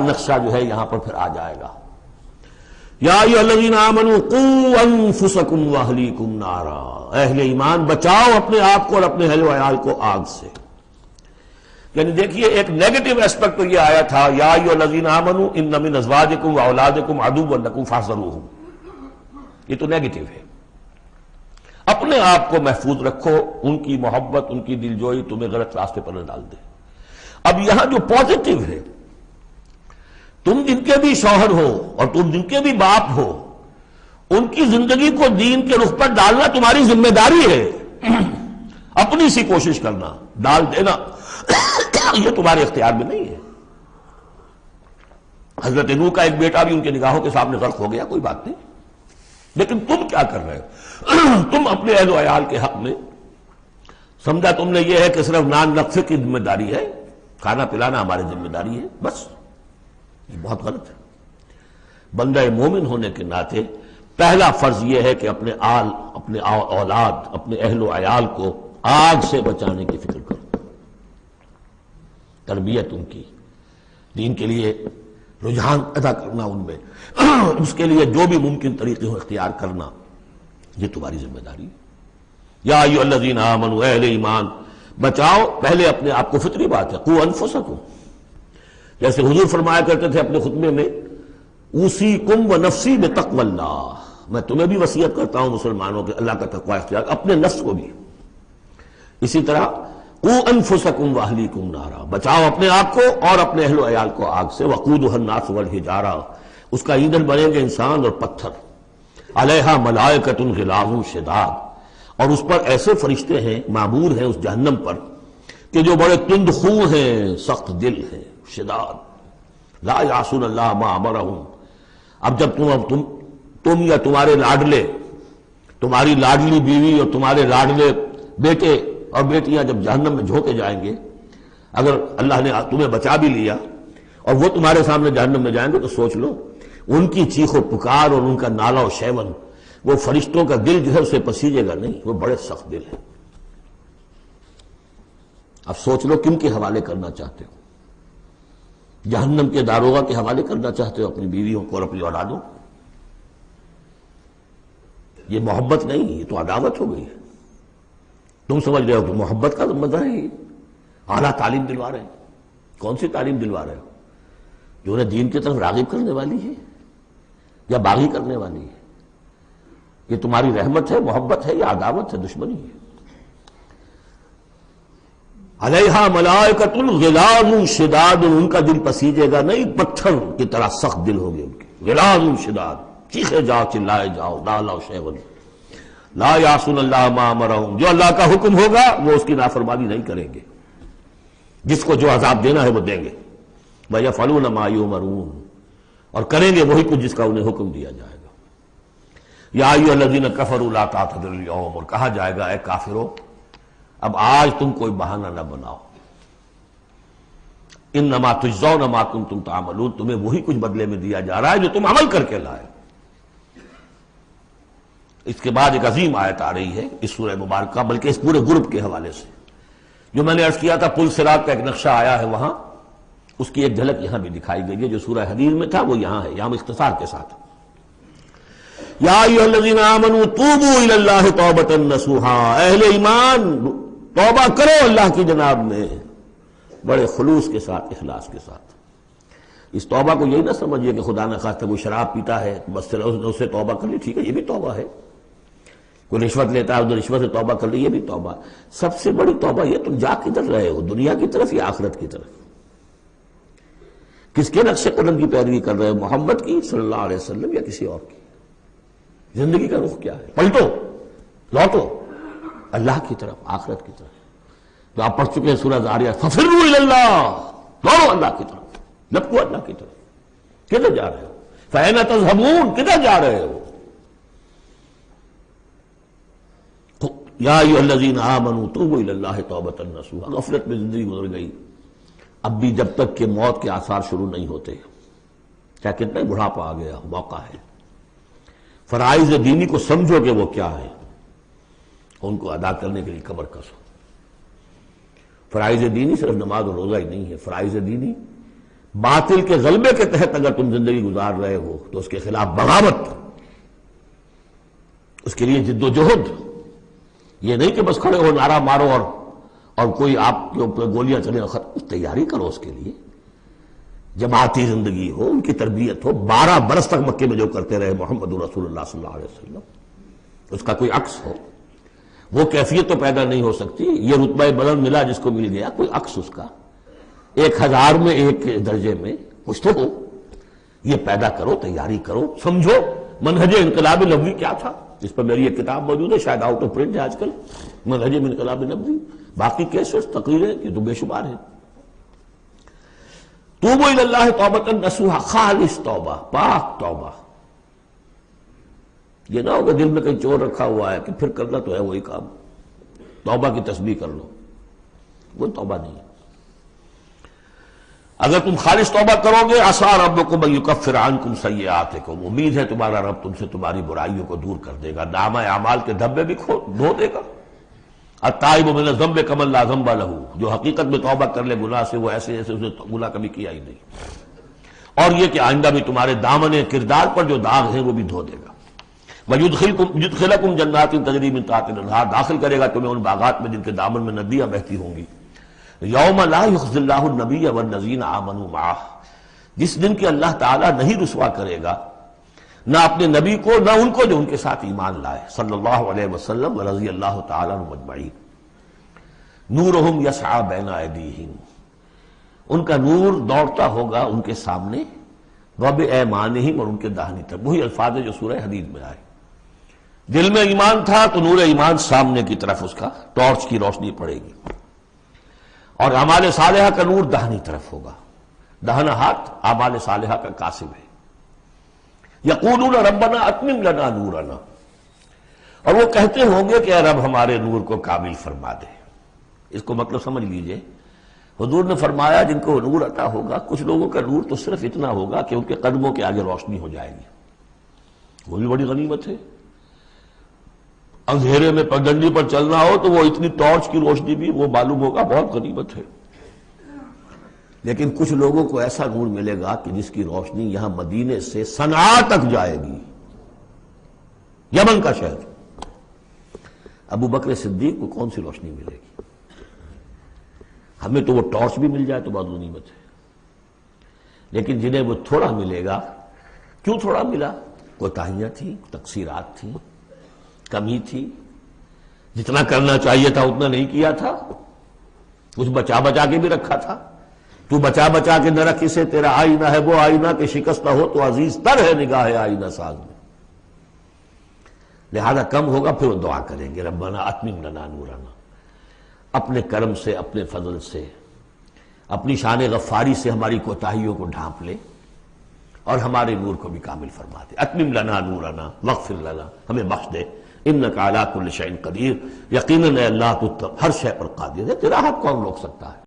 نقشہ جو ہے یہاں پر پھر آ جائے گا. یا ایھا الذین آمنوا قوا انفسکم واہلیکم نارا، اہل ایمان بچاؤ اپنے آپ کو اور اپنے اہل و عیال کو آگ سے. یعنی دیکھیے ایک نیگیٹو اسپیکٹ تو یہ آیا تھا یا ایھا الذین آمنوا ان من ازواجکم واولادکم عدوا لکم فاحذروہم، یہ تو نیگیٹو ہے. اپنے آپ کو محفوظ رکھو، ان کی محبت ان کی دلجوئی تمہیں غلط راستے پر نہ ڈال دے. اب یہاں جو پازیٹو ہے، تم جن کے بھی شوہر ہو اور تم جن کے بھی باپ ہو، ان کی زندگی کو دین کے رخ پر ڈالنا تمہاری ذمہ داری ہے. اپنی سی کوشش کرنا، ڈال دینا یہ تمہارے اختیار میں نہیں ہے. حضرت نوح کا ایک بیٹا بھی ان کے نگاہوں کے سامنے غرق ہو گیا، کوئی بات نہیں، لیکن تم کیا کر رہے ہو؟ تم اپنے اہل و عیال کے حق میں سمجھا تم نے یہ ہے کہ صرف نان نقصے کی ذمہ داری ہے، کھانا پلانا ہماری ذمہ داری ہے، بس. یہ بہت غلط ہے. بندہ مومن ہونے کے ناطے پہلا فرض یہ ہے کہ اپنے اولاد اپنے اہل و عیال کو آگ سے بچانے کی فکر کرو، تربیت ان کی، دین کے لیے رجحان پیدا کرنا ان میں، اس کے لیے جو بھی ممکن طریقے ہو اختیار کرنا، یہ تمہاری ذمہ داری ہے. یا ایھا الذین آمنوا، اہل ایمان بچاؤ پہلے اپنے آپ کو. فطری بات ہے، قوا انفسکم، جیسے حضور فرمایا کرتے تھے اپنے خطبے میں اوصیکم ونفسی بتقوی اللہ، میں تمہیں بھی وصیت کرتا ہوں مسلمانوں کے اللہ کا تقوی اختیار، اپنے نفس کو بھی. اسی طرح قوا انفسکم واہلیکم نارا، بچاؤ اپنے آپ کو اور اپنے اہل و عیال کو آگ سے. وقودھا الناس والحجارہ، اس کا ایندھن بنیں گے انسان اور پتھر. علیہا ملائکۃ غلاظ شداد، اور اس پر ایسے فرشتے ہیں معمور ہیں اس جہنم پر کہ جو بڑے تند خو ہیں، سخت دل ہیں، شداد. لا یعصون اللہ ما امرہم. اب جب تم یا تمہارے لاڈلے، تمہاری لاڈلی بیوی اور تمہارے لاڈلے بیٹے اور بیٹیاں جب جہنم میں جھونکے جائیں گے، اگر اللہ نے تمہیں بچا بھی لیا اور وہ تمہارے سامنے جہنم میں جائیں گے تو سوچ لو ان کی چیخ و پکار اور ان کا نالہ و شیون، وہ فرشتوں کا دل جو ہے اسے پسیجے گا نہیں، وہ بڑے سخت دل ہیں. اب سوچ لو کن کے حوالے کرنا چاہتے ہو؟ جہنم کے داروغہ کے حوالے کرنا چاہتے ہو اپنی بیویوں کو اور اپنی اولادوں؟ یہ محبت نہیں، یہ تو عداوت ہو گئی ہے. تم سمجھ رہے ہو کہ محبت کا مزہ ہے، یہ اعلیٰ تعلیم دلوا رہے ہیں. کون سی تعلیم دلوا رہے ہو؟ جو انہیں دین کی طرف راغب کرنے والی ہے یا باغی کرنے والی ہے؟ یہ تمہاری رحمت ہے، محبت ہے یا عداوت ہے، دشمنی ہے؟ علیہا ملائکۃ غلاظ شداد، ان کا دل پسیجے گا نہیں، پتھر کی طرح سخت دل ہوگے ان کے. غلاظ شداد، چیخے جاؤ چلائے جاؤ، نالہ و شیون. لا یعصون اللہ ما امرہم، جو اللہ کا حکم ہوگا وہ اس کی نافرمانی نہیں کریں گے، جس کو جو عذاب دینا ہے وہ دیں گے. وَيَفْعَلُونَ مَا يُؤْمَرُونَ، اور کریں گے وہی کچھ جس کا انہیں حکم دیا جائے گا. یا ایھا الذین کفروا لا تعتذروا اليوم، اور کہا جائے گا اے کافرو اب آج تم کوئی بہانہ نہ بناؤ. انما تجزون ما کنتم تعملون، تمہیں وہی کچھ بدلے میں دیا جا رہا ہے جو تم عمل کر کے لائے. اس کے بعد ایک عظیم آیت آ رہی ہے اس سورہ مبارکہ، بلکہ اس پورے گروپ کے حوالے سے. جو میں نے عرض کیا تھا پل صراط کا ایک نقشہ آیا ہے وہاں، اس کی ایک جھلک یہاں بھی دکھائی گئی ہے. جو سورہ حدید میں تھا وہ یہاں ہے، یہاں اختصار کے ساتھ. یا ایھا الذین آمنوا توبوا الی اللہ توبۃ نصوحا، اہل ایمان توبہ کرو اللہ کی جناب میں بڑے خلوص کے ساتھ، اخلاص کے ساتھ. اس توبہ کو یہی نہ سمجھیے کہ خدا نہ خواستہ کوئی شراب پیتا ہے بس اس سے توبہ کر لی، ٹھیک ہے یہ بھی توبہ ہے. کوئی رشوت لیتا ہے ادھر رشوت سے توبہ کر لی، یہ بھی توبہ. سب سے بڑی توبہ یہ تم جا کدھر رہے ہو، دنیا کی طرف یا آخرت کی طرف؟ کس کے نقش قدم کی پیروی کر رہے ہو، محمد کی صلی اللہ علیہ وسلم یا کسی اور کی؟ زندگی کا رخ کیا ہے؟ پلٹو، لوٹو اللہ کی طرف، آخرت کی طرف. جو آپ پڑھ چکے ہیں سورہ ذاریات، ففروا الی اللہ، دوڑو اللہ کی طرف، لپکو اللہ کی طرف. کدھر جا رہے ہو؟ فأین تذهبون، کدھر جا رہے ہو؟ یا ایھا الذین آمنوا توبوا الی اللہ توبۃ نصوحا. غفلت میں زندگی گزر گئی، اب بھی جب تک کہ موت کے آثار شروع نہیں ہوتے، کیا کتنا بڑھاپا آ گیا، موقع ہے. فرائض دینی کو سمجھو کہ وہ کیا ہے، ان کو ادا کرنے کے لیے کمر کسو. فرائض دینی صرف نماز اور روزہ ہی نہیں ہے، فرائض دینی باطل کے غلبے کے تحت اگر تم زندگی گزار رہے ہو تو اس کے خلاف بغاوت، اس کے لیے جد و جہد، یہ نہیں کہ بس کھڑے ہو نعرہ مارو اور کوئی آپ کے اوپر گولیاں چلیں، تیاری کرو اس کے لیے، جماعتی زندگی ہو، ان کی تربیت ہو۔ 12 برس تک مکے میں جو کرتے رہے محمد رسول اللہ صلی اللہ علیہ وسلم، اس کا کوئی عکس ہو، وہ کیفیت تو پیدا نہیں ہو سکتی۔ یہ رتبہ بلند ملا جس کو مل گیا، کوئی عکس اس کا 1000 میں ایک درجے میں کچھ تو ہو، یہ پیدا کرو، تیاری کرو، سمجھو منہج انقلاب نبوی کیا تھا۔ اس پر میری ایک کتاب موجود ہے، شاید آؤٹ آف پرنٹ ہے آج کل، منہج انقلاب نبوی، باقی کیسز تقریریں یہ تو بے شمار ہیں۔ توبوا الی اللہ توبۃ نصوحا، خالص توبہ، پاک توبہ۔ یہ نہ ہوگا دل میں کہیں چور رکھا ہوا ہے کہ پھر کرنا تو ہے وہی کام، توبہ کی تسبیح کر لو، وہ توبہ نہیں ہے۔ اگر تم خالص توبہ کرو گے، عسیٰ ربکم ان یکفر عنکم سیئاتکم، امید ہے تمہارا رب تم سے تمہاری برائیوں کو دور کر دے گا، نامہ اعمال کے دھبے بھی دھو دے گا۔ التائب من الذنب کمن لا ذنب لہ، جو حقیقت میں توبہ کر لے گناہ سے، وہ ایسے جیسے اس نے گناہ کبھی کیا ہی نہیں، اور یہ کہ آئندہ بھی تمہارے دامن کردار پر جو داغ ہیں وہ بھی دھو دے گا۔ وَيُدْخِلَكُمْ جَنَّاتٍ تَجْرِي مِن تَحْتِهَا الْأَنْهَارُ، داخل کرے گا تمہیں ان باغات میں جن کے دامن میں ندیاں بہتی ہوں گی۔ یوم لا یخزی اللہ النبی والذین آمنوا معہ، جس دن کہ اللہ تعالیٰ نہیں رسوا کرے گا نہ اپنے نبی کو نہ ان کو جو ان کے ساتھ ایمان لائے، صلی اللہ علیہ وسلم ورضی اللہ تعالیٰ عنہم اجمعین۔ نورہم یسعی بین ایدیہم، ان کا نور دوڑتا ہوگا ان کے سامنے، وبایمانہم، اور ان کے داہنی طرف، وہی الفاظ جو سورہ حدید میں آئے۔ دل میں ایمان تھا تو نور ایمان سامنے کی طرف اس کا ٹارچ کی روشنی پڑے گی، اور اعمال صالحہ کا نور داہنی طرف ہوگا۔ داہنا ہاتھ اعمال صالحہ کا قاسم ہے۔ یقولون ربنا اتمم لنا نورنا، اور وہ کہتے ہوں گے کہ اے رب ہمارے نور کو کامل فرما دے۔ اس کو مطلب سمجھ لیجئے، حضور نے فرمایا جن کو نور عطا ہوگا، کچھ لوگوں کا نور تو صرف اتنا ہوگا کہ ان کے قدموں کے آگے روشنی ہو جائے گی، وہ بھی بڑی غنیمت ہے۔ اندھیرے میں پگڈنڈی پر چلنا ہو تو وہ اتنی ٹارچ کی روشنی بھی وہ معلوم ہوگا بہت غنیمت ہے۔ لیکن کچھ لوگوں کو ایسا نور ملے گا کہ جس کی روشنی یہاں مدینے سے صنعاء تک جائے گی، یمن کا شہر۔ ابو بکر صدیق کو کون سی روشنی ملے گی؟ ہمیں تو وہ ٹارچ بھی مل جائے تو بہت غنیمت ہے، لیکن جنہیں وہ تھوڑا ملے گا، کیوں تھوڑا ملا؟ کوتاہیاں تھیں، تقصیرات تھیں، کمی تھی، جتنا کرنا چاہیے تھا اتنا نہیں کیا تھا، کچھ بچا بچا کے بھی رکھا تھا۔ تو بچا بچا کے نہ رکھ اسے، تیرا آئینہ ہے وہ آئینہ کہ شکست نہ ہو تو عزیز تر ہے نگاہ آئینہ ساز میں۔ لہذا کم ہوگا، پھر وہ دعا کریں گے ربنا اتمم لنا نورنا، اپنے کرم سے، اپنے فضل سے، اپنی شان غفاری سے ہماری کوتاہیوں کو ڈھانپ لے اور ہمارے نور کو بھی کامل فرما دے۔ اتمم لنا نورنا واغفر لنا، ہمیں بخش دے، انک علی کل شیء قدیر، یقیناً اے اللہ تو ہر شے پر قادر ہے، تیرا ہاتھ کون روک سکتا ہے۔